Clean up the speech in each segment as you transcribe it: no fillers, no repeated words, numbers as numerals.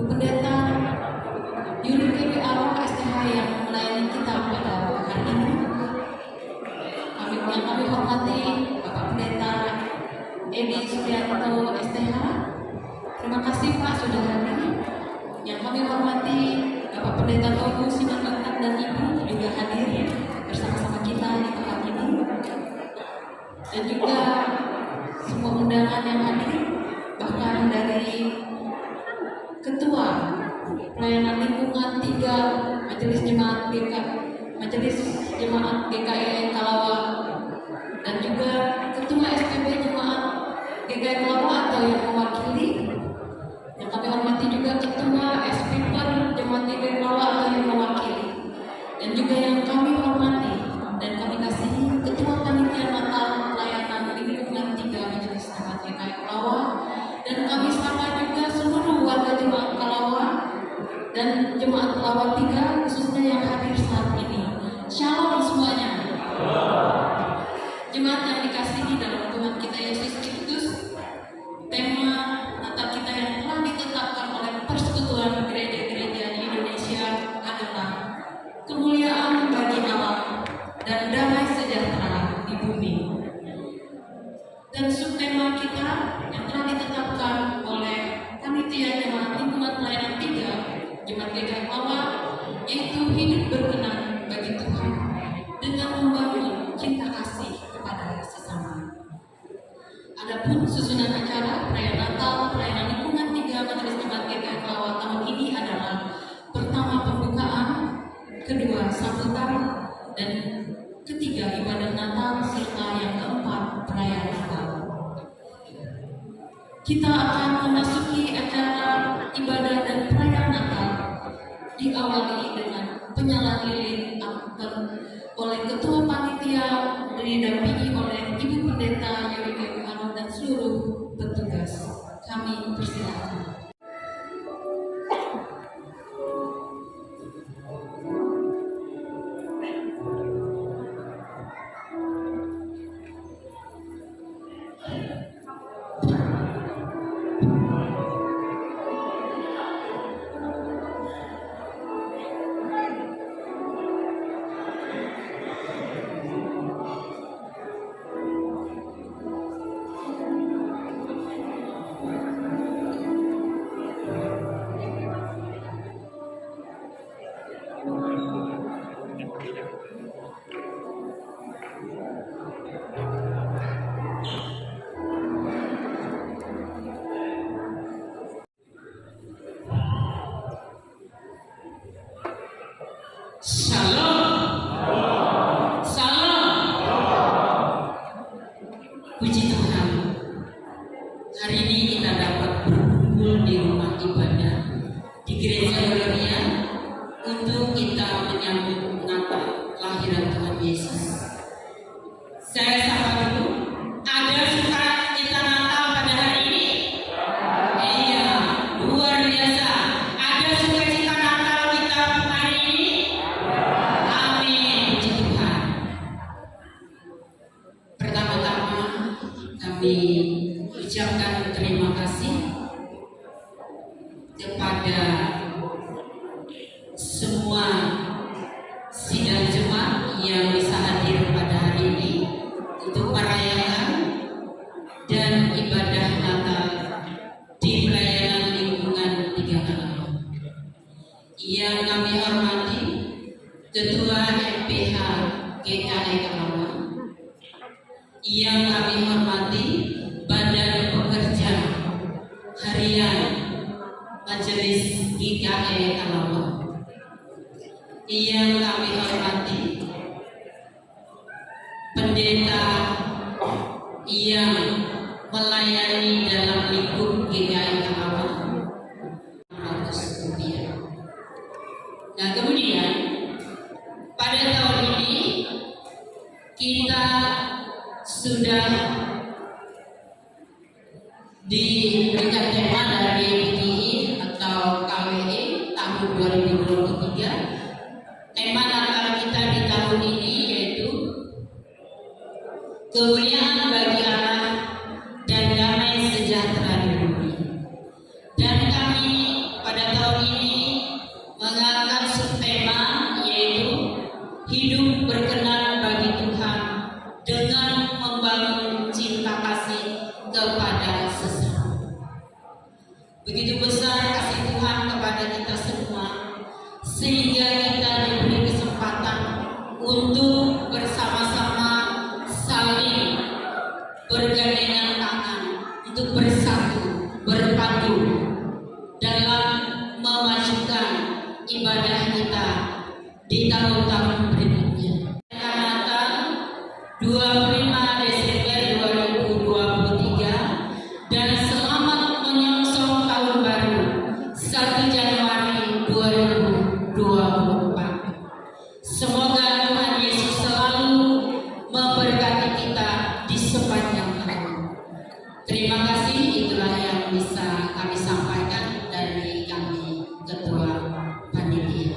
Ibu Pendeta Yuri KPA STH yang melayani kita pada hari ini. Yang kami hormati Bapak Pendeta Edi Supriyanto STH. Terima kasih Pak sudah hadir. Yang kami hormati Bapak Pendeta Togu Simanjuntak dan Ibu juga hadir bersama-sama kita di tempat ini. Dan juga semua undangan yang hadir, bahkan dari Ketua Pelayanan Lingkungan 3 Majelis Jemaat GKI Kalawa dan juga Ketua SPB Jemaat GKI Kalawa atau yang mewakili. Yang kami hormati juga Ketua SPP Jemaat GKI Kalawa atau yang mewakili. Dan juga yang kami hormati dan kami kasihi Ketua Panitia Natal Pelayanan Lingkungan 3 Majelis Jemaat GKI Kalawa, dan kami sapa juga seluruh warga Jemaat Kalawa dan Jemaat Kalawa 3 khususnya yang hadir saat ini. Shalom semuanya. Jemaat yang dikasihi dalam Tuhan kita Yesus Kristus, tema Natal kita yang telah ditetapkan oleh Persekutuan Gereja-Gereja di Indonesia adalah kemuliaan bagi Allah dan damai sejahtera di bumi. Dan subtema kita yang telah ditetapkan oleh Panitia Jemaat Lingkungan Pelayanan 3 Jemaat GKI Kalawa, yaitu hidup berkenan bagi Tuhan dengan membangun cinta kasih kepada sesama. Adapun susunan acara perayaan Natal Pelayanan Lingkungan 3 Majelis Jemaat GKI Kalawa tahun ini adalah pertama pembukaan, kedua sambutan, dan ketiga ibadah Natal, serta yang keempat perayaan Natal. Kita akan memasuki acara ibadah dan perayaan Natal diawali dengan penyalaan lilin oleh Ketua Panitia didampingi oleh Ibu Pendeta Yuri KPA dan seluruh petugas. Kami persilakan. Shalom. Salam. Puji Tuhan. Hari ini kita dapat berkumpul di rumah ibadah di Gereja Gloria untuk kita menyambut Natal kelahiran Tuhan Yesus. Saya sapa dulu. Ada sukacita Natal pada hari ini? Iya, luar biasa. Ada sukacita Natal kita hari ini? Amin, puji Tuhan. Pertama-tama kami ucapkan terima kasih kepada semua sidang jemaat yang bisa hadir pada hari ini untuk perayaan dan ibadah Natal di Pelayanan Lingkungan 3 Kalawa. Yang kami hormati Ketua MPH GKI Kalawa, yang kami hormati Badan Pekerja Harian Majelis GKI Kalawa, yang kami hormati pendeta yang melayani dalam lingkup GKI Kalawa Rp100. Nah, kemudian pada tahun ini kita sudah diberikan tema dari PGI atau KWE tahun 2023. Tema Natal kita di tahun ini yaitu kemuliaan bagi Allah dan damai sejahtera di bumi. Dan kami pada kepada kita semua, sehingga kita diberi kesempatan untuk bersama-sama saling bergandengan tangan untuk bersatu, berpadu dalam memajukan ibadah kita di tahun-tahun berikutnya. Natal 25 Desember 2023 dan selamat menyongsong tahun baru 1 Januari 2024. Semoga Tuhan Yesus selalu memberkati kita di sepanjang tahun. Terima kasih, itulah yang bisa kami sampaikan dari kami Ketua Panitia.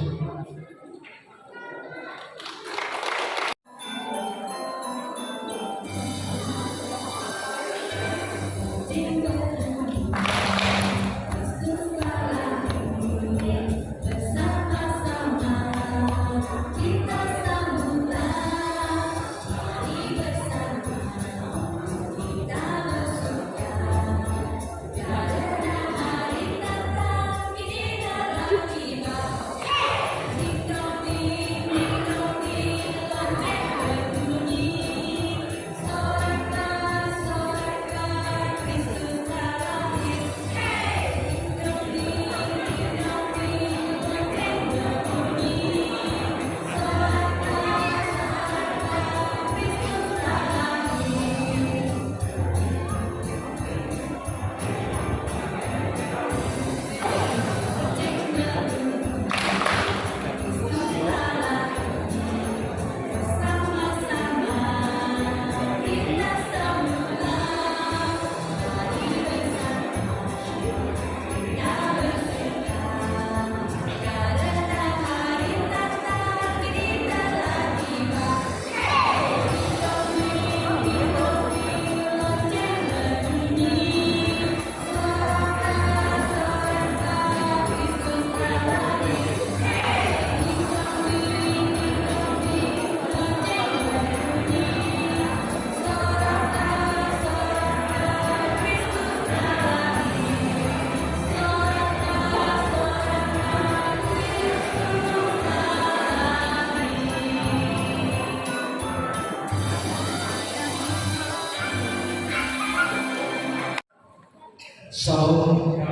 Shalom,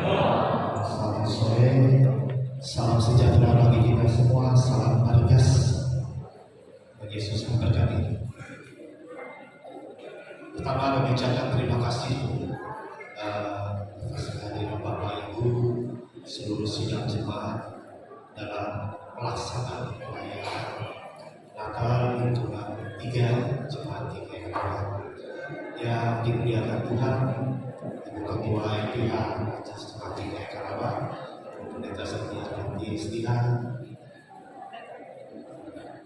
selamat sore, salam sejahtera bagi kita semua, salam Marikas, bagi Yesus memberkati. Pertama, kami ucapkan terima kasih atas kehadiran Bapak Ibu, seluruh sidang jemaat dalam pelaksanaan perayaan Natal Lingkungan 3 Jemaat 3 yang dimuliakan Tuhan. Ketua MPH Jemaat Karawang, Pendeta Setia Ranti Istihan,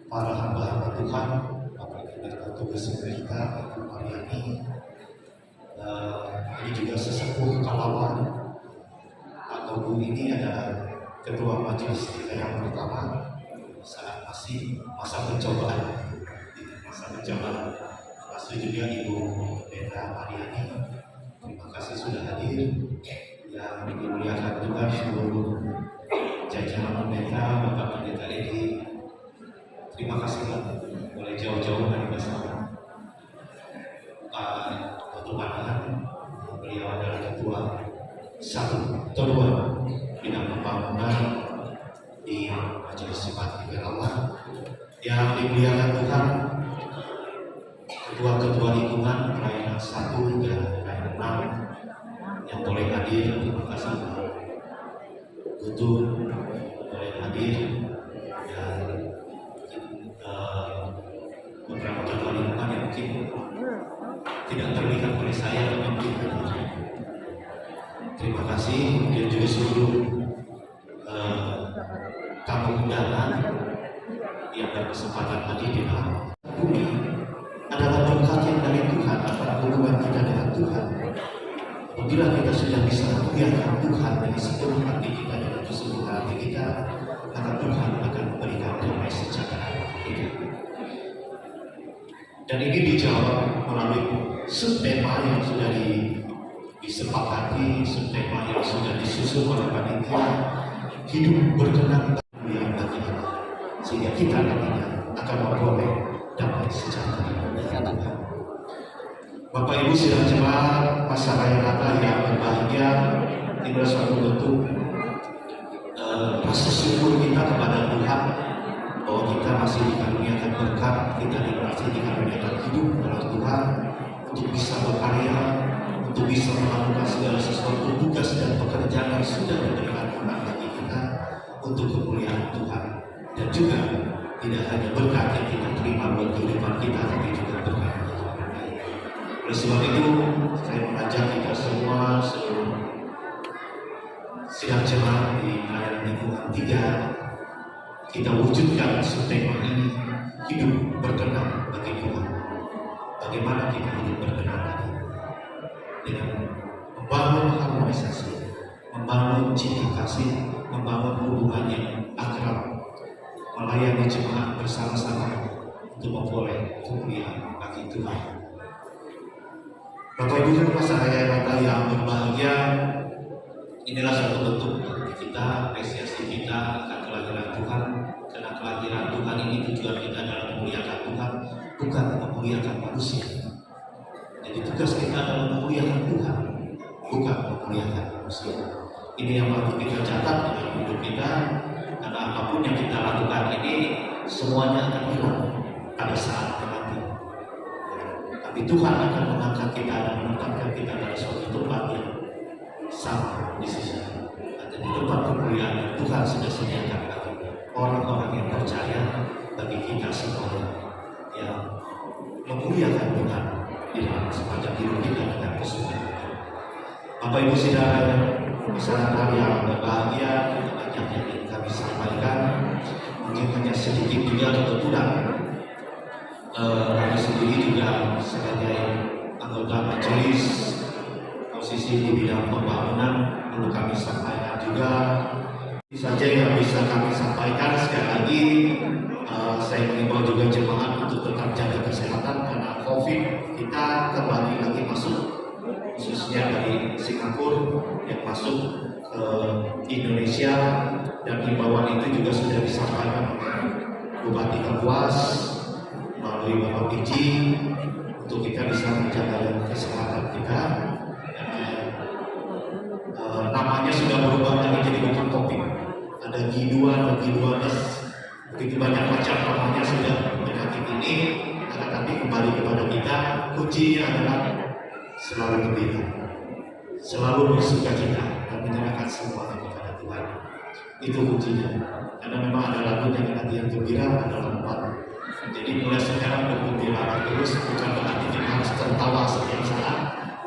para hamba-hamba Tuhan, Bapak Pendeta Tugas kita, Ibu Mariani, ini juga sesepuh Karawang, atau Bu ini adalah Ketua Majelis kita yang pertama saat masih masa pencobaan. Masih juga Ibu Pendeta Mariani. Terima kasih sudah hadir, yang dimuliakan juga seluruh jajaran pendeta, Bapak Pendeta Edi. Terima kasih Pak, boleh jauh-jauh dari bersama Pak Ketua beliau adalah ketua 1 atau 2 bidang pembangunan di Majelis Jemaat Allah. Yang dimuliakan Tuhan, ketua-ketua lingkungan pelayanan 1 hingga 6 yang boleh hadir. Terima kasih Pak Gutu boleh hadir, dan beberapa ketua lingkungan yang mungkin tidak terlihat oleh saya tapi mungkin hadir. Terima kasih. Dan juga seluruh tamu undangan yang berkesempatan hadir di bumi adalah berkat yang dari Tuhan, adalah hubungan kita dengan Tuhan. Apabila kita sudah bisa membiarkan Tuhan dari seluruh hati kita, dengan seluruh hati kita, maka Tuhan akan memberikan damai sejahtera kita. Dan ini dijawab melalui subtema yang sudah disepakati, subtema yang sudah disusun oleh panitia. hidup berkenan bagi Allah, sehingga kita nantinya akan memperoleh damai sejahtera dari Tuhan. Bapak Ibu sidang jemaat masa raya Natal yang berbahagia, ini adalah suatu bentuk rasa syukur kita kepada Tuhan bahwa kita masih dikaruniakan berkat, kita masih dikaruniakan hidup dalam Tuhan untuk bisa berkarya, untuk bisa melakukan segala sesuatu tugas dan pekerjaan yang sudah diberikan Tuhan bagi kita untuk kemuliaan Tuhan, dan juga tidak hanya berkat yang kita terima buat kehidupan kita, tapi juga berkat untuk orang lain. Oleh sebab itu, saya mengajak kita semua, seluruh sidang jemaat di pelayanan lingkungan 3, kita wujudkan subtema ini, hidup berkenan bagi Tuhan. Bagaimana kita hidup berkenan bagi Tuhan? Dengan membangun harmonisasi, membangun cinta kasih, membangun hubungan yang akrab, melayani jemaat bersama-sama untuk memperoleh kemuliaan bagi Tuhan. Bapak Ibu masa raya Natal yang berbahagia, inilah satu bentuk bagi kita, apresiasi kita akan kelahiran Tuhan. Karena kelahiran Tuhan ini tujuan kita adalah memuliakan Tuhan, bukan memuliakan manusia. Jadi tugas kita adalah memuliakan Tuhan, bukan memuliakan manusia. Ini yang perlu kita catat dalam hidup kita, karena apapun yang kita lakukan ini semuanya akan hilang pada saat mati. Tapi Tuhan akan mengangkat kita dan menetapkan kita dalam suatu tempat yang sama di sisi. Dan di tempat kemuliaan yang Tuhan sudah sediakan bagi orang-orang yang percaya, bagi kita semua yang memuliakan Tuhan di dalam sepanjang hidup kita dengan kesungguhan. Bapak Ibu saudara, masyarakat yang berbahagia, banyak yang ingin kami sampaikan, mungkin hanya sedikit juga kebetulan. Kami sendiri juga sebagai anggota majelis posisi di bidang pembangunan perlu kami sampaikan juga. Ini saja yang bisa kami sampaikan. Sekali lagi saya mengimbau juga jemaat untuk tetap jaga kesehatan karena COVID kita kembali lagi masuk, khususnya dari Singapura yang masuk ke Indonesia, dan himbauan itu juga sudah disampaikan oleh Bupati Kapuas melalui Bapak Piji untuk kita bisa menjaga kesehatan kita. Namanya sudah berubah lagi jadi bukan COVID. Ada G2, ada G12, begitu banyak macam namanya sudah penyakit ini. Tapi kembali kepada kita, kuncinya adalah selalu gembira, selalu bersukacita dan menyerahkan semuanya kepada Tuhan. Itu kuncinya. Karena memang ada lagu yang hati yang gembira adalah tempat. Jadi mulai sekarang bergembira terus, bukan berarti kita harus tertawa setiap saat,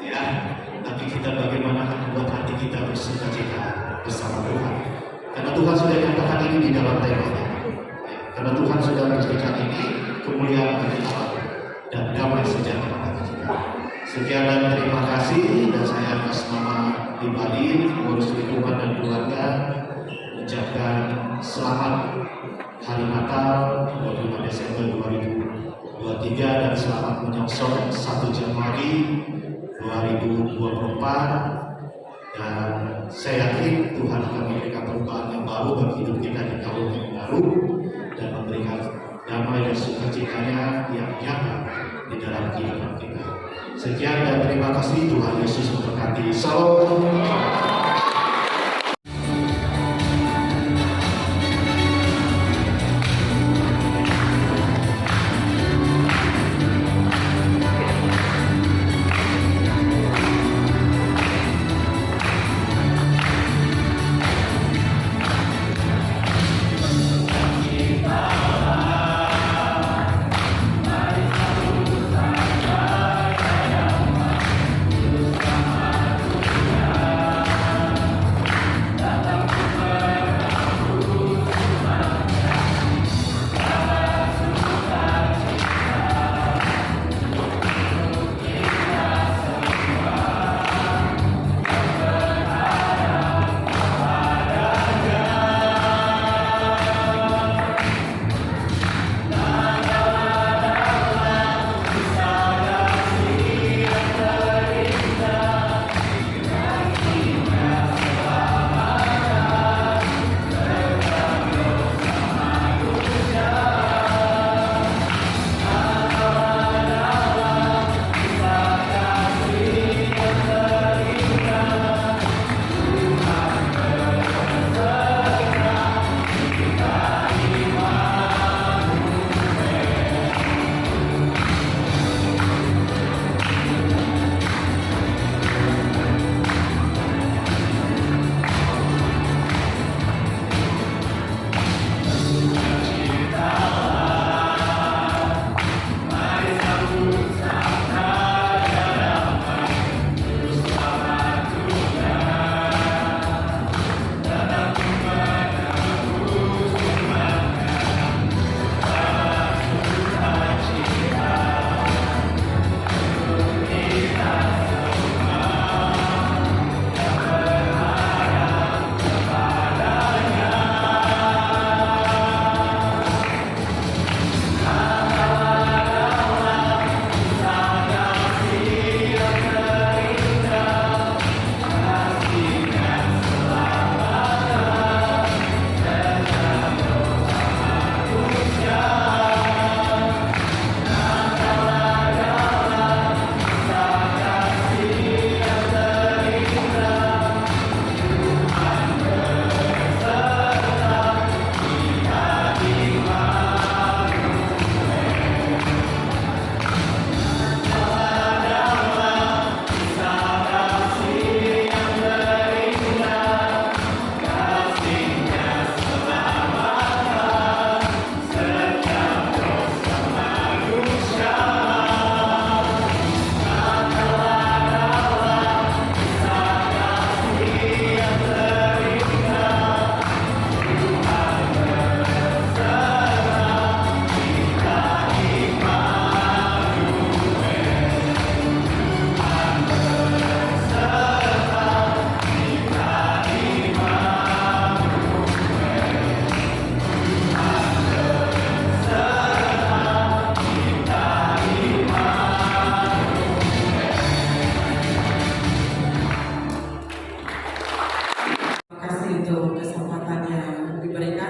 ya. Tapi kita bagaimana membuat hati kita bersukacita bersama Tuhan. Karena Tuhan sudah nyatakan ini di dalam temanya. Karena Tuhan sudah menjadikan ini kemuliaan bagi Allah dan damai sejahtera bagi kita. Sekian dan terima kasih, dan saya atas nama pribadi, pengurus lingkungan dan keluarga mengucapkan selamat Hari Natal 25 Desember 2023 dan selamat menyongsong 1 Januari 2024. Dan saya yakin Tuhan akan memberikan perubahan yang baru bagi hidup kita di tahun yang baru dan memberikan damai dan sukacitanya yang nyata di dalam kehidupan kita. Sekian dan terima kasih. Tuhan Yesus memberkati. Salam.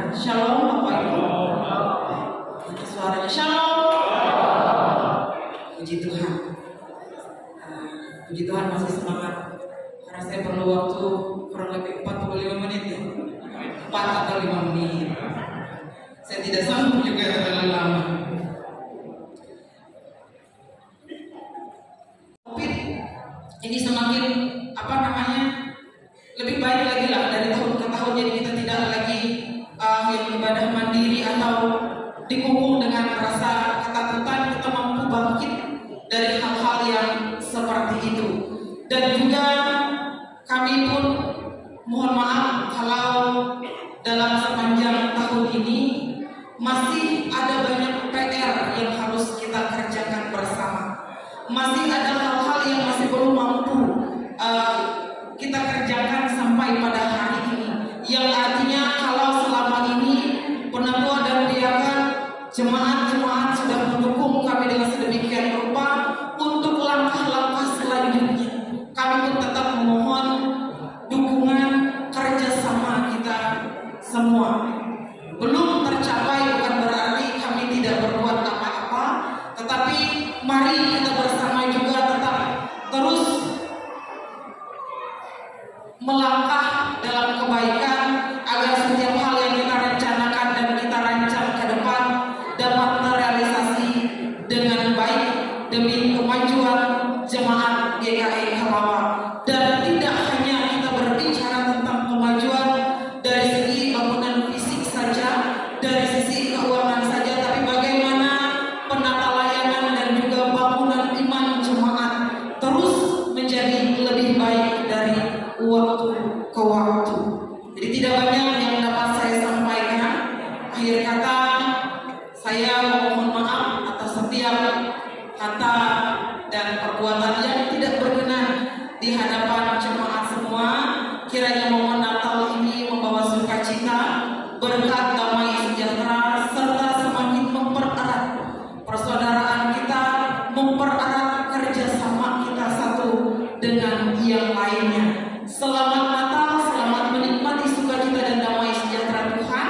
Shalom Bapak Ibu. Suaranya shalom. Puji Tuhan. Puji Tuhan masih semangat. Karena saya perlu waktu kurang lebih 45 menit ya. 4 atau 5 menit. Saya tidak sanggup juga terlalu lama. COVID ini semakin lebih baik lagi lah dari tahun ke tahun, jadi kita tidak lagi yang ibadah mandiri atau dikungkung dengan rasa ketakutan. Kita mampu bangkit dari hal-hal yang seperti itu. Dan juga kami pun mohon maaf kalau dalam sepanjang tahun ini masih ada banyak PR yang harus kita kerjakan bersama. Masih ada hal-hal yang masih belum mampu kita kerjakan sampai pada hari ini. Yang artinya kalau selama ini penatua dan diakan jemaat-jemaat sudah mendukung kami dengan sedemikian rupa untuk langkah-langkah selanjutnya, kami pun tetap memohon dukungan kerjasama kita semua. Belum tercapai bukan berarti kami tidak berbuat apa-apa, tetapi mari kita bersama juga tetap terus melangkah dalam kebaikan agar setiap hal yang kita rencanakan dan kita rancang ke depan dapat terrealisasi dengan baik demi kemajuan jemaat GKI Kalawa. Dan tidak hanya kita berbicara tentang kemajuan dari segi bangunan fisik saja, dari sisi keuangan saja, tapi bagaimana penata layanan dan juga bangunan iman jemaat terus menjadi lebih baik dari waktu ke waktu. Jadi tidak banyak yang dapat saya sampaikan. Akhir kata, saya mohon maaf atas setiap kata dan perbuatan yang tidak berkenan di hadapan jemaat semua. Kiranya momen Natal ini membawa sukacita, berkat damai sejahtera, serta semakin mempererat persaudaraan kita, mempererat kerjasama kita satu dengan yang lainnya. Selamat Natal, selamat menikmati sukacita dan damai sejahtera Tuhan.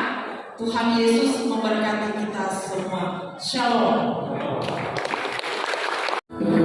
Tuhan Yesus memberkati kita semua. Shalom. Kita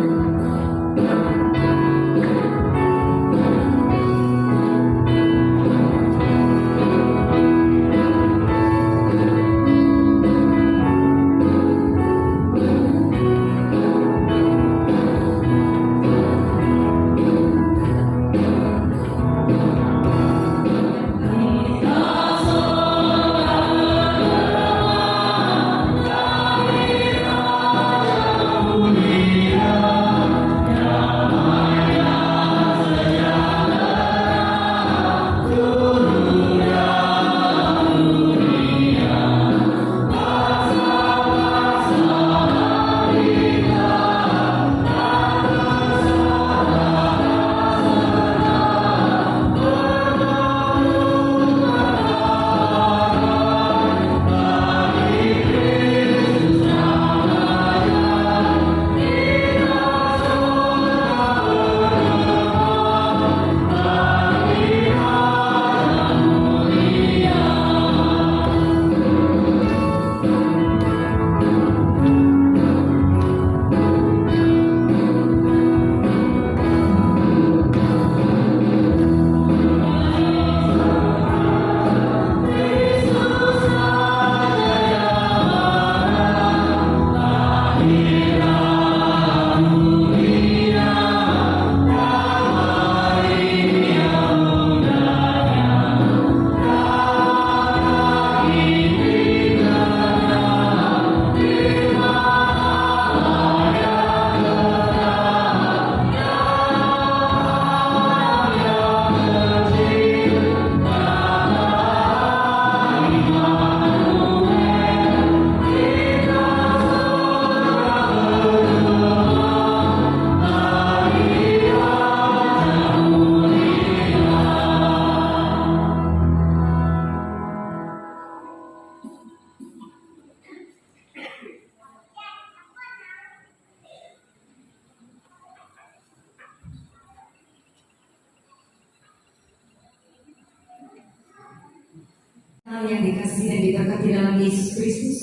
yang dikasihi dan diberkati dalam Yesus Kristus,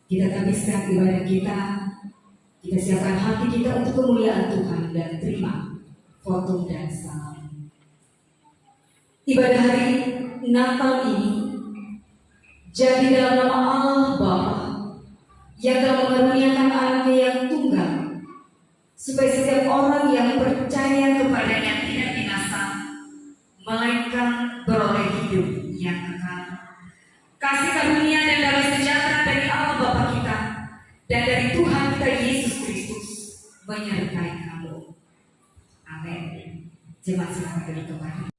kita habiskan ibadah kita siapkan hati kita untuk kemuliaan Tuhan dan terima foto dan salam. Ibadah hari Natal ini jadi dalam nama Allah Bapa yang telah mengaruniakan anaknya yang tunggal, supaya setiap orang yang percaya kepadanya tidak binasa, melainkan beroleh hidup yang kekal. Kasih karunia dan damai sejahtera dari Allah Bapa kita dan dari Tuhan kita Yesus Kristus menyertai kamu. Amin. Jemaat silakan duduk kembali.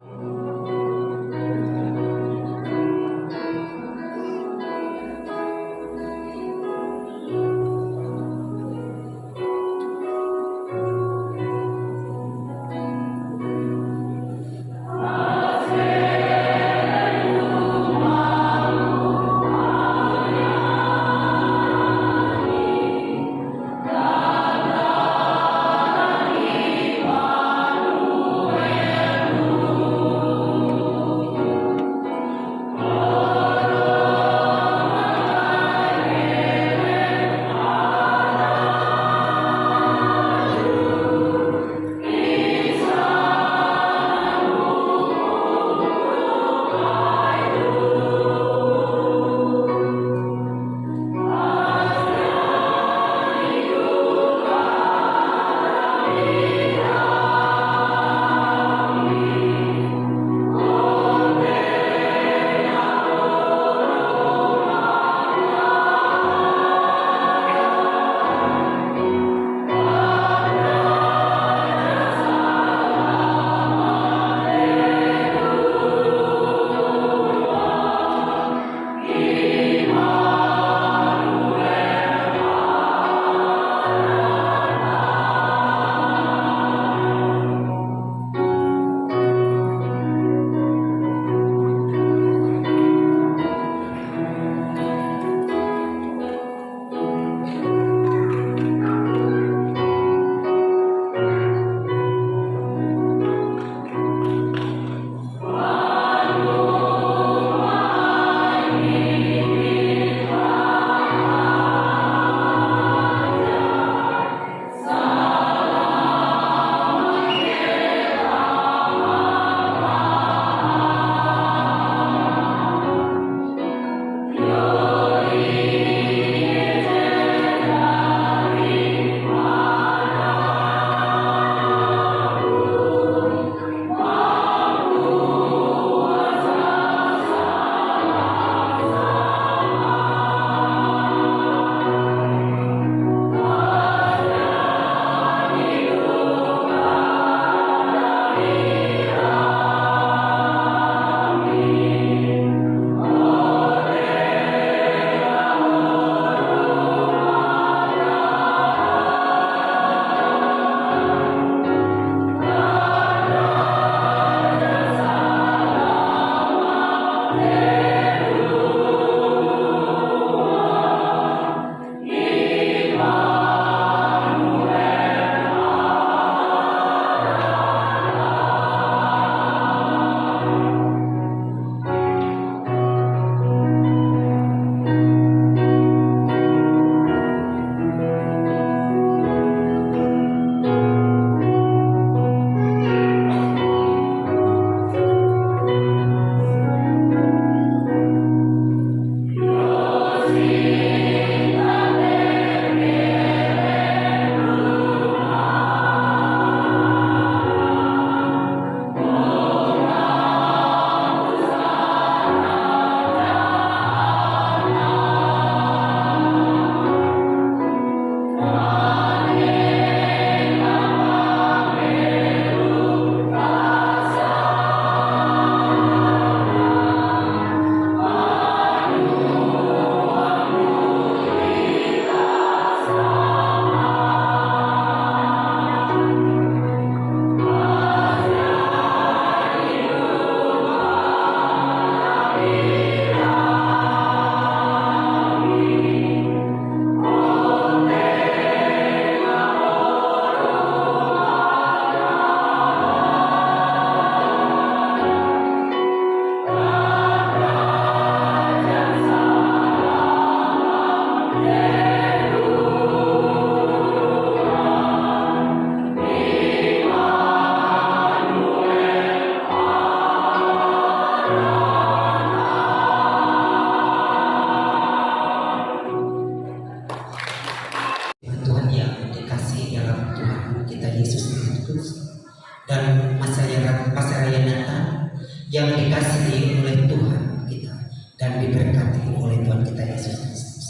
dan diberkati oleh Tuhan kita Yesus Kristus.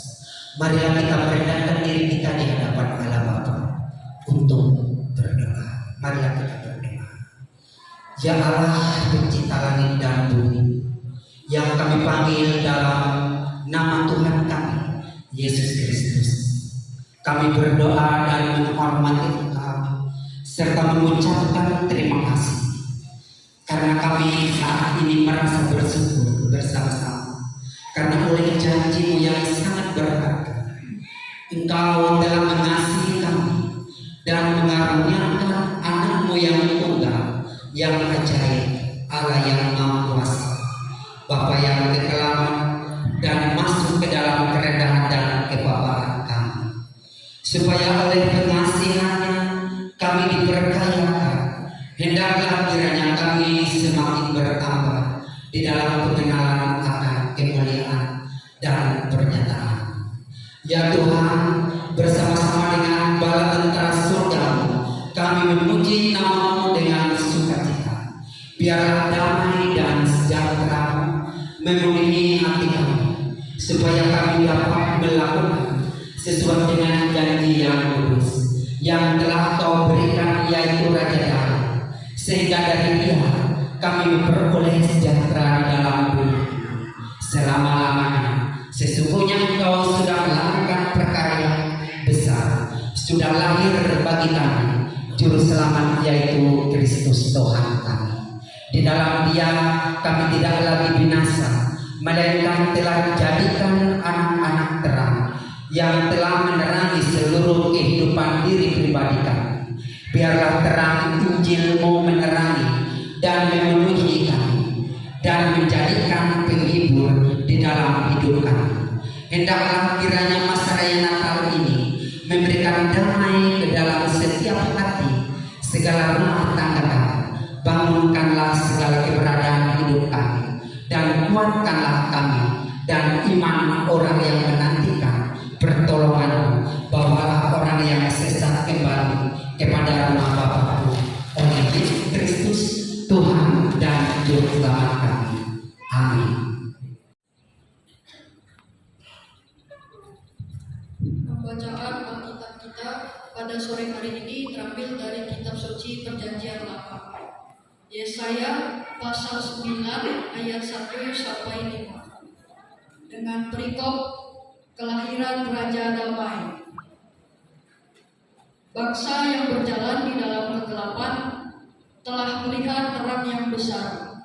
Marilah kita merendahkan diri kita di hadapan Allah Bapa untuk berdoa. Marilah kita berdoa. Ya Allah pencipta langit dan bumi, yang kami panggil dalam nama Tuhan kami Yesus Kristus, kami berdoa dan menghormati Engkau serta mengucapkan terima kasih karena kami saat ini merasa bersyukur bersama-sama karena oleh janji-Mu yang sangat berharga Engkau telah mengasihi kami dan mengaruniakan anak-Mu yang tunggal yang ajaib, Allah yang Maha Kuasa, Bapa yang kekelaman dan masuk ke dalam kerendahan dan kebapaan kami, supaya oleh pengasihan-Nya kami diperkayakan. Hendaklah kiranya kami semakin bertambah di dalam pengenalan akan kemuliaan dan pernyataan. Ya Tuhan, bersama-sama dengan bala tentara surga-Mu, kami memuji nama-Mu dengan sukacita. Biarlah damai dan sejahtera memenuhi hati kami, supaya kami dapat melakukan sesuai dengan janji yang kudus yang telah Kau berikan, yaitu Raja Damai, sehingga dari Dia kami memperoleh sejahtera di dalam bumi selama-lamanya. Sesungguhnya Engkau sudah melakukan perkara yang besar, sudah lahir bagi kami Juru Selamat, yaitu Kristus Tuhan kami. Di dalam Dia kami tidak lagi binasa, melainkan telah dijadikan anak-anak terang yang telah menerangi seluruh kehidupan diri pribadi kami. Biarlah terang Injil-Mu menerangi dan memenuhi kami dan menjadikan penghibur di dalam hidup kami. Hendaklah kiranya masa raya Natal ini memberikan damai ke dalam setiap hati, segala rumah tangga kami. Bangunkanlah segala keberadaan hidup kami dan kuatkanlah kami dan iman orang yang menantikan pertolongan. Bawalah orang yang sesat kembali kepada rumah Bapa-Ku oleh Yesus Kristus Tuhan dan Juru Selamat kami. Amin. Pembacaan Alkitab kita pada sore hari ini terambil dari kitab suci Perjanjian Lama, Yesaya pasal 9 ayat 1 sampai 5, dengan perikop kelahiran Raja Damai. Bangsa yang berjalan di dalam kegelapan telah melihat terang yang besar.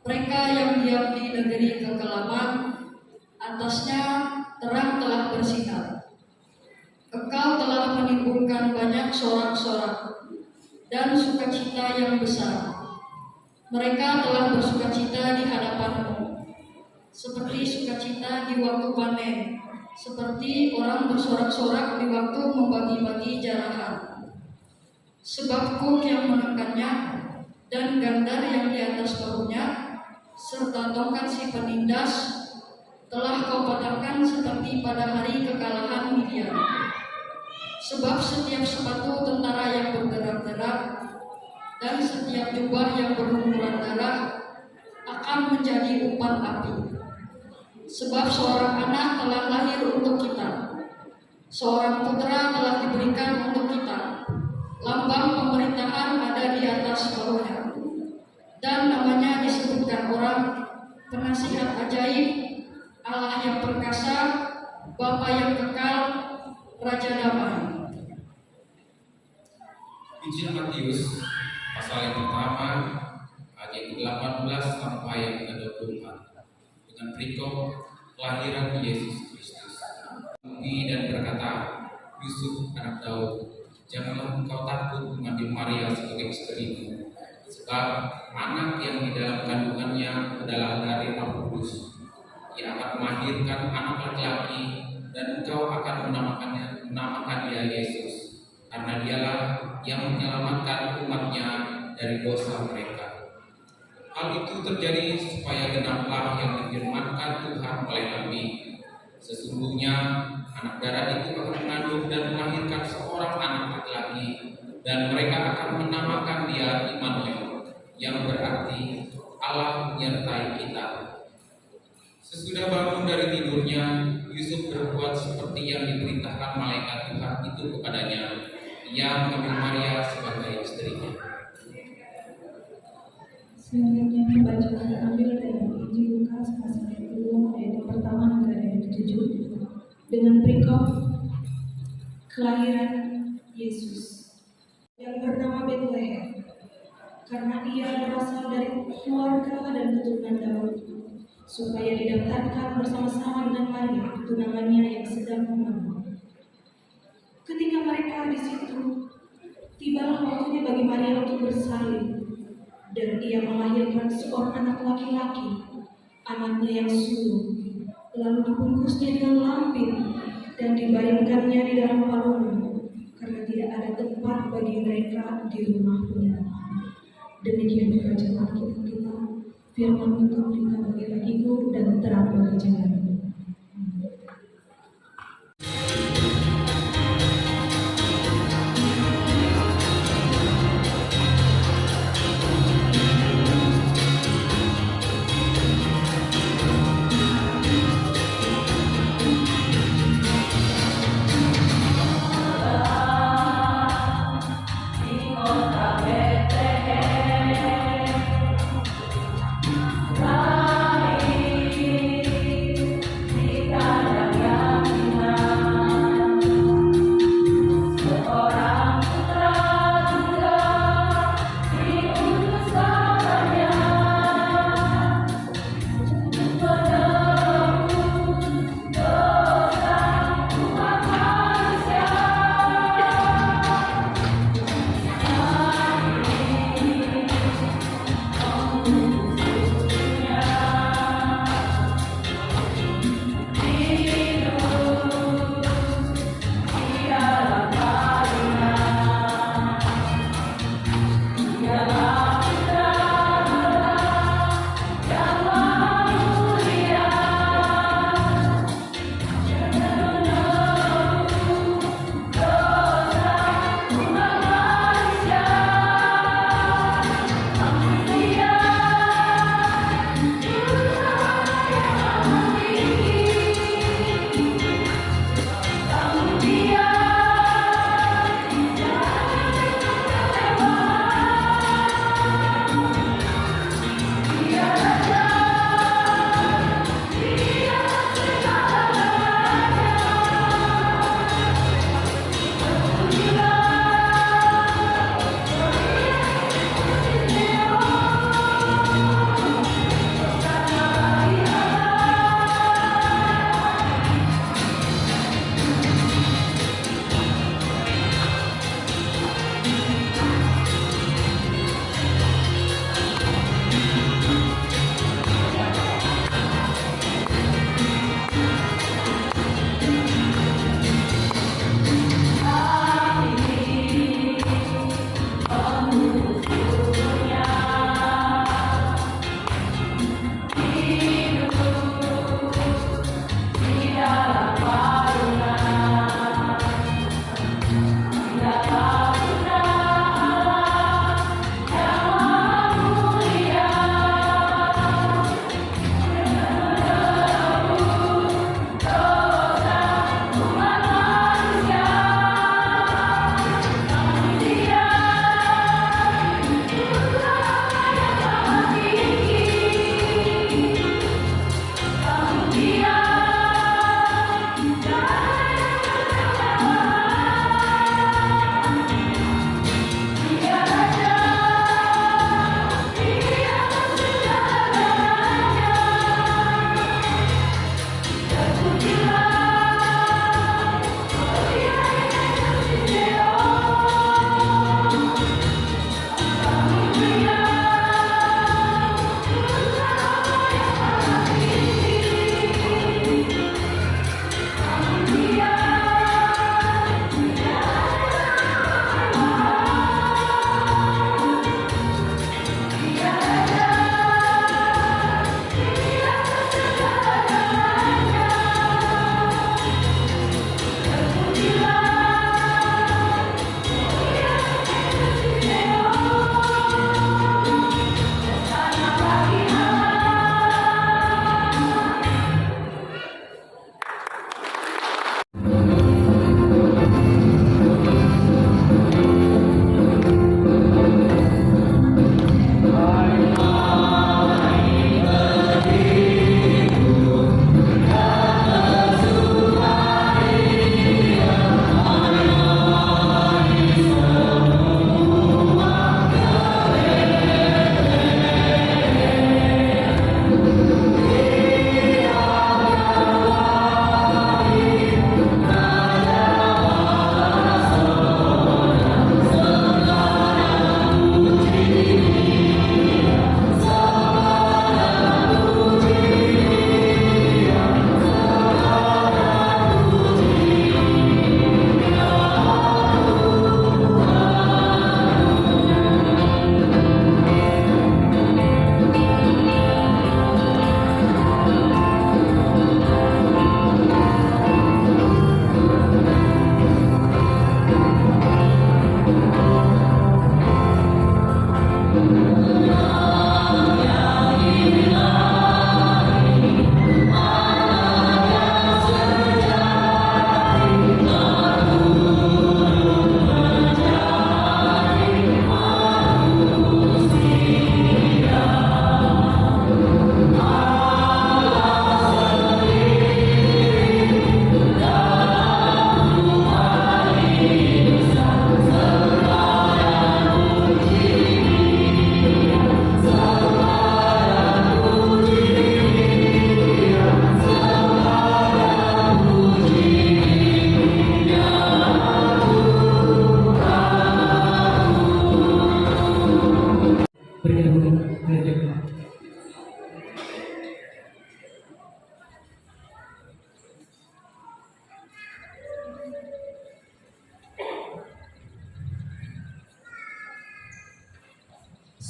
Mereka yang diam di negeri kegelapan, atasnya terang telah bersinar. Engkau telah menimbulkan banyak sorak-sorak dan sukacita yang besar. Mereka telah bersukacita di hadapan-Mu, seperti sukacita di waktu panen, seperti orang bersorak-sorak di waktu membagi-bagi jarahan. Sebab kuk yang menekannya dan gandar yang di atas bahunya, serta tongkat si penindas telah Kau patahkan seperti pada hari kekalahan Midian. Sebab setiap sepatu tentara yang bergerak-gerak dan setiap jubah yang berlumuran darah akan menjadi umpan api. Sebab seorang anak telah lahir untuk kita, seorang putra telah diberikan untuk kita. Lambang pemerintahan ada di atas bahunya, dan namanya disebutkan orang Penasihat Ajaib, Allah yang perkasa, Bapa yang kekal, Raja Damai. Injil Matius pasal yang pertama ayat 18 sampai yang ke-24, dengan perikop kelahiran Yesus Kristus. Dan berkata, Yusuf anak Daud, janganlah engkau takut mengambil Maria sebagai istrimu, sebab anak yang di dalam kandungannya adalah dari Roh Kudus. Ia akan melahirkan anak laki-laki, dan engkau akan menamakan dia Yesus, karena dialah yang menyelamatkan umatnya dari dosa mereka. Hal itu terjadi supaya genaplah yang difirmankan Tuhan oleh Nabi. Sesungguhnya anak darah itu akan mengandung dan melahirkan seorang anak laki-laki, dan mereka akan menamakan dia Immanuel, yang berarti Allah menyertai kita. Sesudah bangun dari tidurnya, Yusuf berbuat seperti yang diperintahkan malaikat Tuhan itu kepadanya. Ia mengambil Maria sebagai istrinya. Selanjutnya pembacaan diambil dari Injil Lukas pasal yang kedua ayat yang pertama hingga ayat yang 7 dengan perikop kelahiran Yesus yang bernama Betlehem, karena ia berasal dari keluarga dan keturunan Daud, supaya didaftarkan bersama-sama dengan Maria tunangannya yang sedang mengandung. Ketika mereka di situ, tibalah waktunya bagi Maria untuk bersalin, dan ia melahirkan seorang anak laki-laki, anaknya yang sulung. Lalu dibungkusnya dengan lampin dan dibayangkannya di dalam palungan, karena tidak ada tempat bagi mereka di rumah penyiraman. Demikian bacaan Alkitab kita. Firman itu kita bagi bagiku dan terang bagi jalanmu.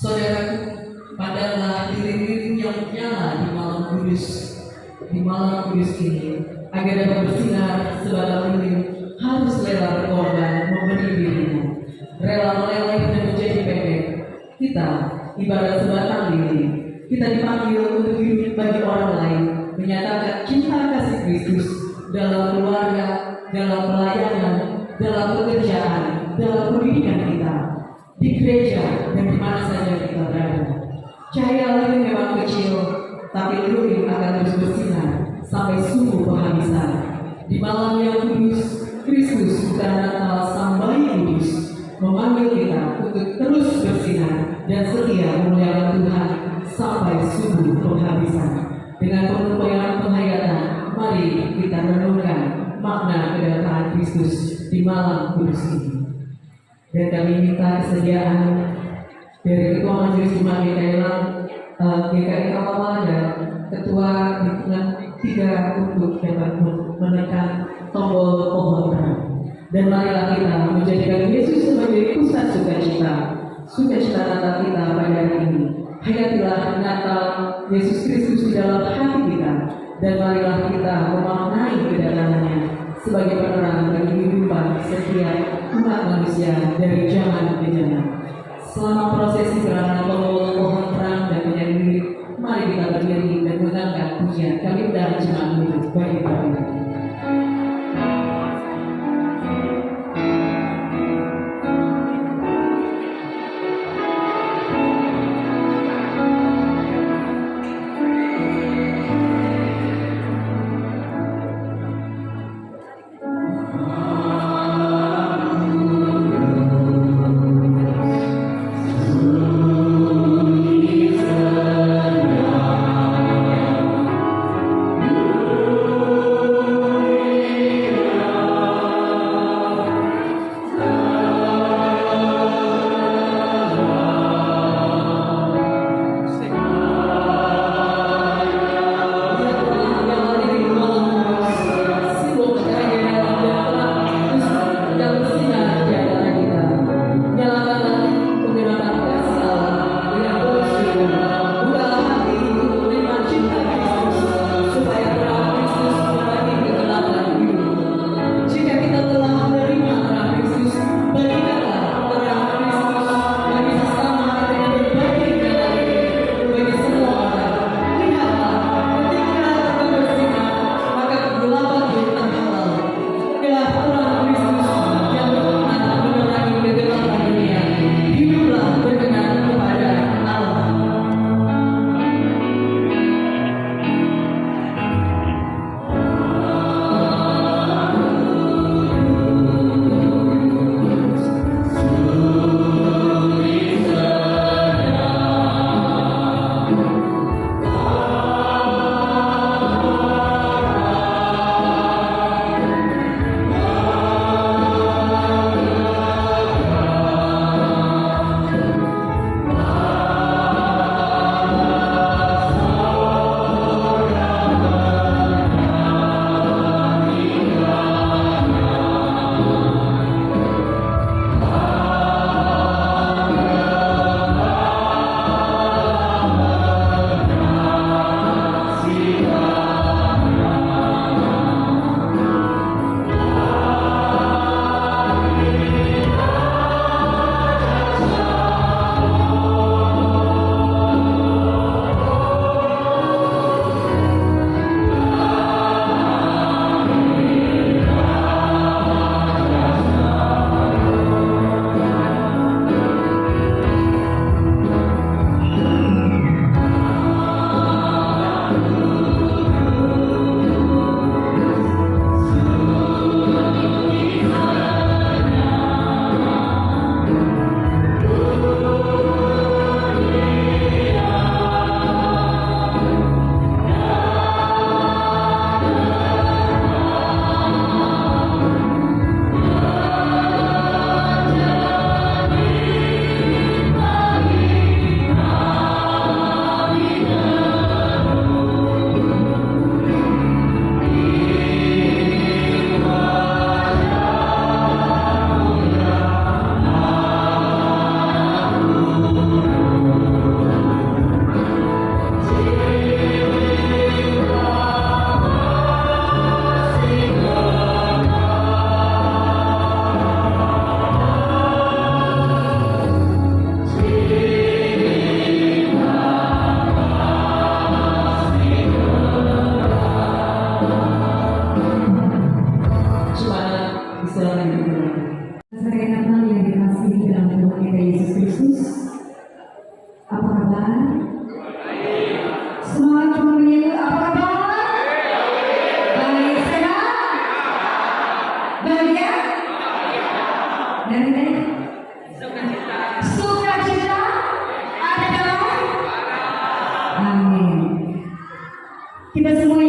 Saudaraku, pandanglah lilin-lilin yang menyala di malam kudus. Di malam kudus ini, agar dapat bersinar sebatang lilin, harus rela berkorban memberi dirinya. Rela meleleh dan menjadi pendek. Kita ibarat sebatang lilin. Kita dipanggil untuk hidup bagi orang lain, menyatakan cinta kasih Kristus dalam keluarga, dalam pelayanan, dalam pekerjaan, dalam pendidikan kita, di gereja dan di mana saja kita berada. Cahaya lilin memang kecil, tapi lilin akan terus bersinar sampai sumber penghabisan. Di malam yang kudus, Kristus bukan Natal sang bayi kudus, memanggil kita untuk terus bersinar dan setia memuliakan Tuhan sampai sumber penghabisan. Dengan penuh penghayatan, mari kita renungkan makna kedatangan Kristus di malam kudus ini. Dan kami minta kesediaan dari Ketua Majelis Jemaat GKI Kawal dan Ketua Lingkungan 3 untuk dapat menekan tombol pohon terang. Dan marilah kita menjadikan Yesus sebagai pusat sukacita Natal kita pada hari ini. Hayatilah Natal Yesus Kristus di dalam hati kita, dan marilah kita memaknai kedatangannya sebagai penerang bagi kehidupan setiap umat manusia dari zaman ke zaman. Selama prosesi gerakan tombol pohon terang dan penyanyi lirik, mari kita berdiri dan mengangkat pujian. Kami undang jemaat duduk bagi Bapak. Thank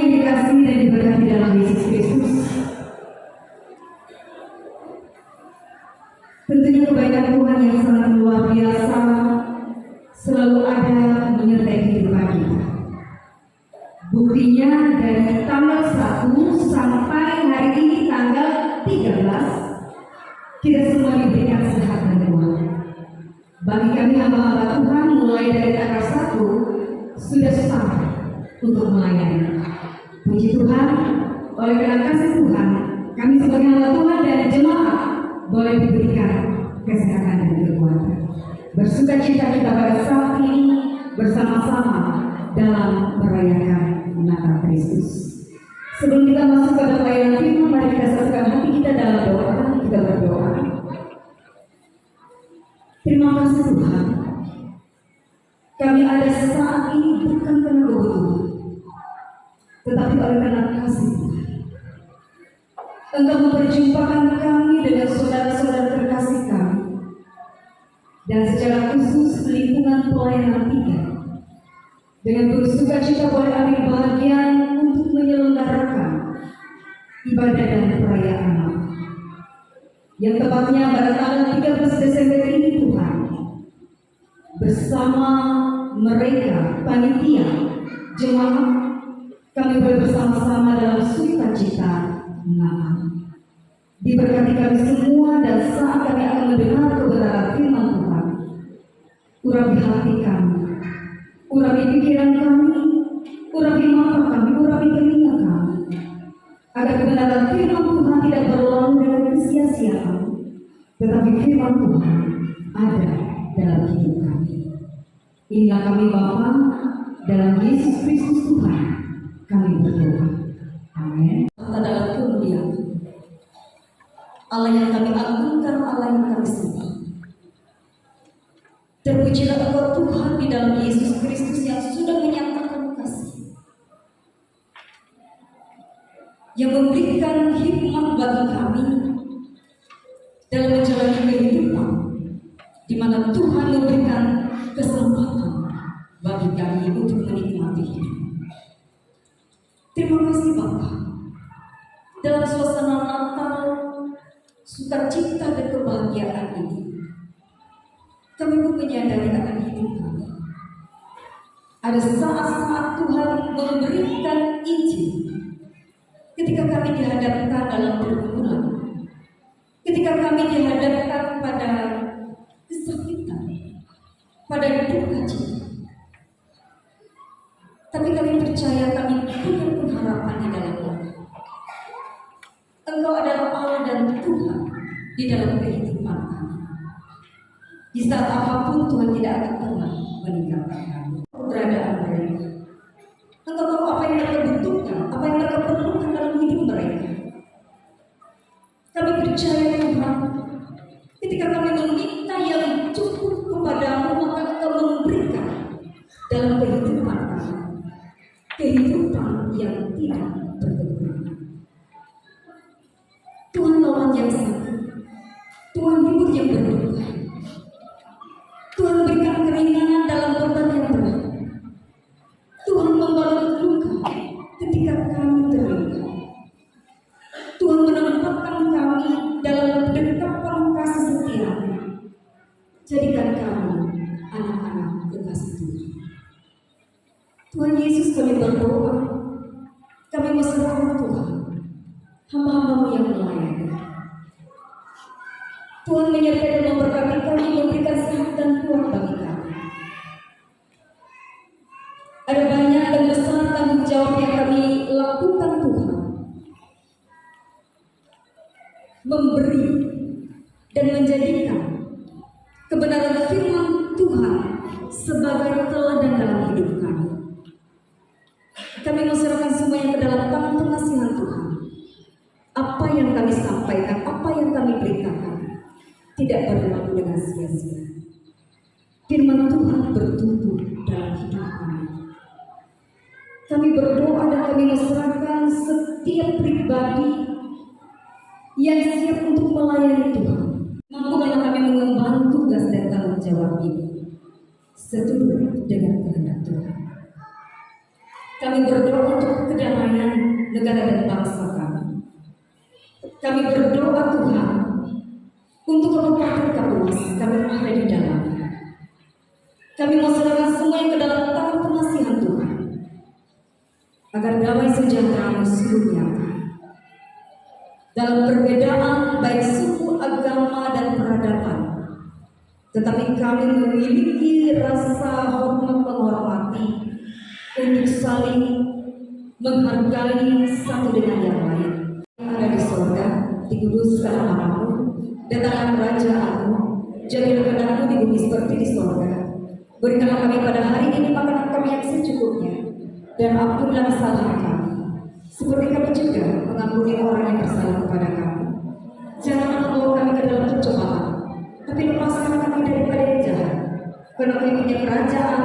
yang dikasihi dan diberkati dalam Yesus Kristus, tentunya kebaikan Tuhan yang sangat luar biasa selalu ada menyertai kehidupan kita. Buktinya dari tanggal 1 sampai hari ini tanggal 13, kita semua diberikan sehat dan kuat. Bagi kami hamba-hamba Tuhan, mulai dari tanggal 1 sudah start untuk melayani. Puji Tuhan, oleh karena kasih Tuhan, kami sebagai hamba Tuhan dan jemaat boleh diberikan kesehatan dan kekuatan. Bersuka cita kita pada saat ini bersama-sama dalam merayakan Natal Kristus. Sebelum kita masuk pada pelayanan firman, mari kita satukan hati kita dalam doa. Kita berdoa. Terima kasih Tuhan, kami ada saat ini bukan karena kebutuhan, tetapi oleh karena kasih Tuhan. Engkau memperjumpakan kami dengan saudara-saudara terkasih kami, dan secara khusus lingkungan pelayanan 3 dengan bersuka cita boleh ambil bagian untuk menyelenggarakan ibadah dan perayaan yang tepatnya pada tanggal 13 Desember ini Tuhan, bersama mereka panitia jemaat kami boleh bersama-sama dalam sukacita Natal. Diberkati kami semua, dan saat kami akan mendengar kebenaran firman Tuhan, urapi hati kami, urapi pikiran kami, urapi mata kami, urapi telinga kami, agar kebenaran firman Tuhan tidak berlalu dengan kesia-siaan, tetapi firman Tuhan ada dalam hidup kami. Inilah kami Bapa, dalam Yesus Kristus Tuhan kami berdoa. Amin. Dalam kemuliaan Allah yang kami agungkan, Allah yang kami sembah. Terpujilah Engkau Tuhan di dalam Yesus Kristus yang sudah menyatakan kasih, yang memberikan hikmat bagi kami dalam menjalani kehidupan, di mana Tuhan memberikan kesempatan bagi kami untuk menikmati hidup. Terima kasih Bapa. Dalam suasana Natal, sukacita dan kebahagiaan ini, kami pun menyadari akan hidup kami. Ada saat-saat Tuhan memberikan izin ketika kami dihadapkan dalam pergumulan, ketika kami dihadapkan pada kesakitan, pada duka cita. Tapi kami percaya, kami punya pengharapan di dalam Tuhan. Engkau adalah Allah dan Tuhan di dalam kehidupan kami. Di saat apapun Tuhan tidak akan pernah meninggalkan kami. Keberadaan mereka, Engkau tahu apa yang mereka butuhkan, apa yang mereka perlukan dalam hidup mereka. Kami percaya Tuhan, ketika kami meminta yang cukup kepadamu, maka Engkau memberikan dalam kehidupan kami, kehidupan yang tidak berkekurangan. Tuhan lawan yang sakit, Tuhan hibur yang berduka, Tuhan berikan keringanan dalam beban yang berat, Tuhan membalut luka ketika kami terluka, Tuhan menempatkan kami dalam dekapan kasih setia-Nya. Jadikan kami anak-anak kekasih Tuhan. Tuhan Yesus, kami berdoa, kami berserah Tuhan, hamba-hamba-Mu yang melayani. Tuhan menyertai dan memberkati kami, memberikan sehat dan kuat bagi kami. Ada banyak dan besar tanggung jawab yang kami lakukan Tuhan, memberi dan menjadikan kebenaran firman Tuhan sebagai teladan dalam hidup kami. Kami menserahkan semuanya ke dalam tangan pengasihan Tuhan. Apa yang kami sampaikan, apa yang kami beritakan, tidak berlaku dengan sia-sia. Firman Tuhan bertumbuh dalam hidup kami. Kami berdoa dan kami menserahkan setiap pribadi yang siap untuk melayani Tuhan. Mampukanlah kami mengemban tugas dan tanggung jawab ini seturut dengan kehendak Tuhan. Kami berdoa untuk kedamaian negara dan bangsa kami. Kami berdoa Tuhan untuk Kabupaten Kapuas kami ada di dalamnya. Kami mau serahkan semua yang ke dalam tangan pengasihan Tuhan, agar damai sejahtera seluruh nyata. Dalam perbedaan baik suku, agama, dan peradaban, tetapi kami memiliki rasa hormat menghormati untuk saling menghargai satu dengan yang lain. Ada di sorga, dikuduskan namamu, datanglah kerajaanmu, jadilah kehendakmu di bumi seperti di sorga. Berikanlah kami pada hari ini makanan kami yang secukupnya, dan ampunilah kesalahan kami, seperti kami juga mengampuni orang yang bersalah kepada kami. Jangan membawa kami ke dalam pencobaan, tapi lepaskan kami daripada yang jahat. Karena kami punya kerajaan,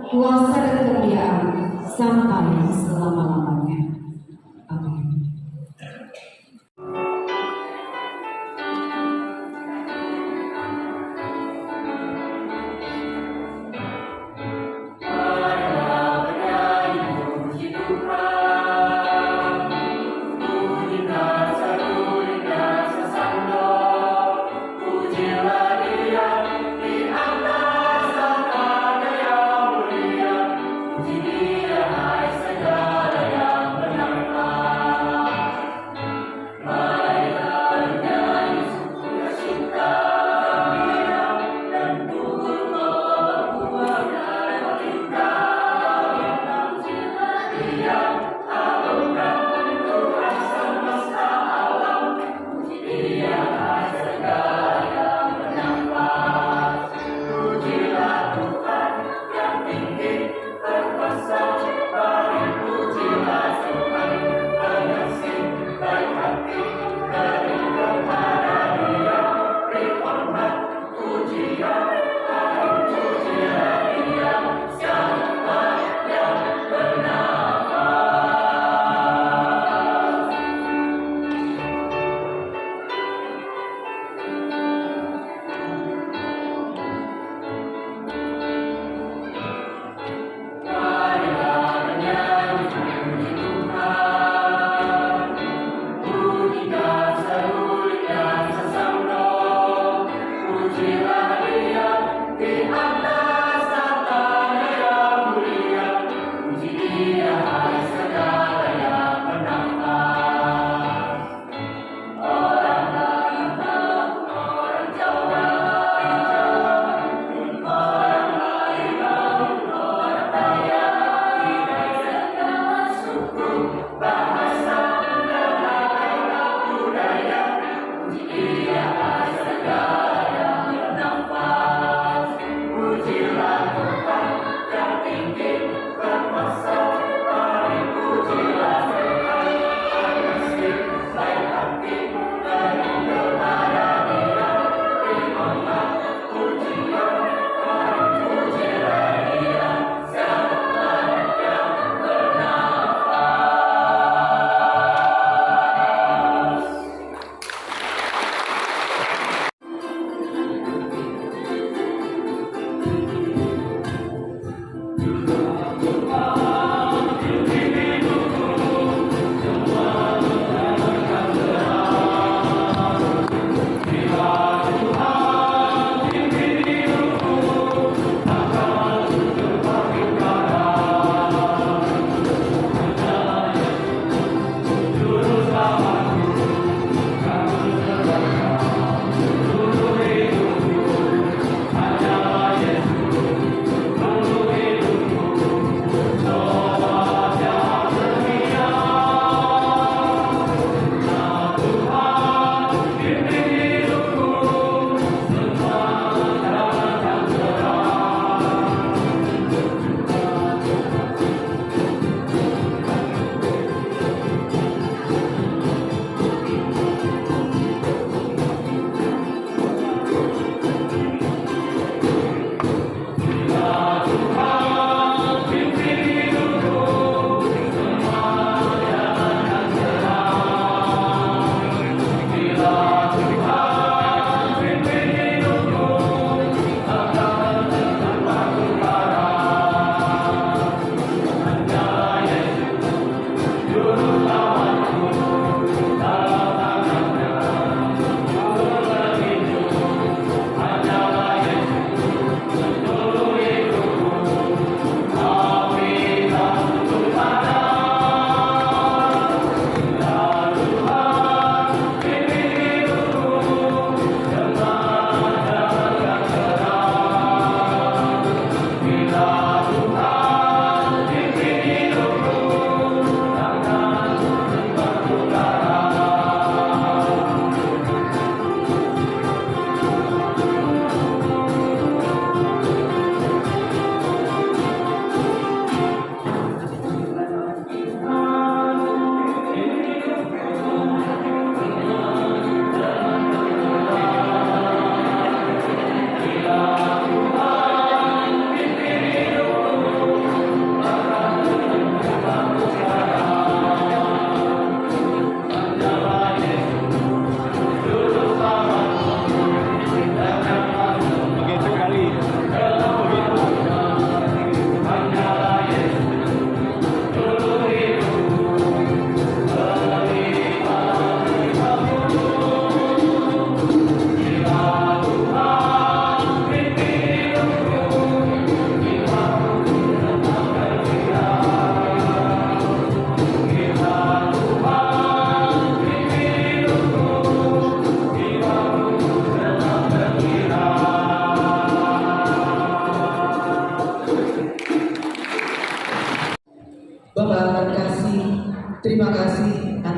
kuasa dan kemuliaan sampai selama-lamanya. Amin. Dia hai segala yang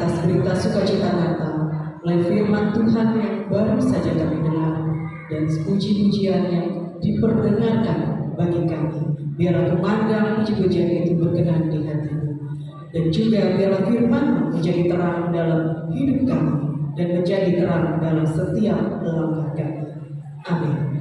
atas berita sukacita Natal oleh firman Tuhan yang baru saja kami dengar dan puji-pujian yang diperdengarkan bagi kami. Biarlah kumandang puji-pujian itu berkenan di hatimu, dan juga biarlah firman menjadi terang dalam hidup kami dan menjadi terang dalam setiap langkah kami. Amin.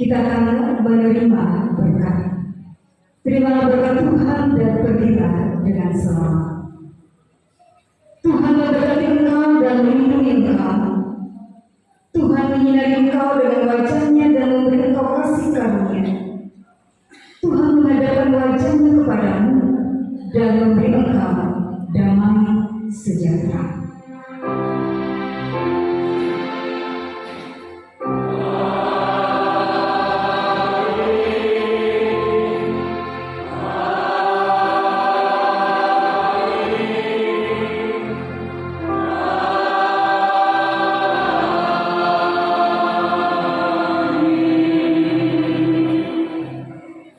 kita akan menerima berkat. Terimalah berkat Tuhan dan pergilah dengan selamat. Tuhan memberkati engkau dan melindungi engkau. Tuhan menyinari engkau dengan wajah-Nya dan memberi engkau kasih karunia. dan memberi engkau damai sejahtera.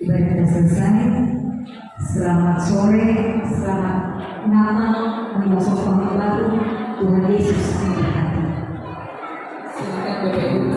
Ibadah kita selesai. Selamat sore, selamat Natal, memasuki tahun baru. Tuhan Yesus memberkati. Silakan Bapak Ibu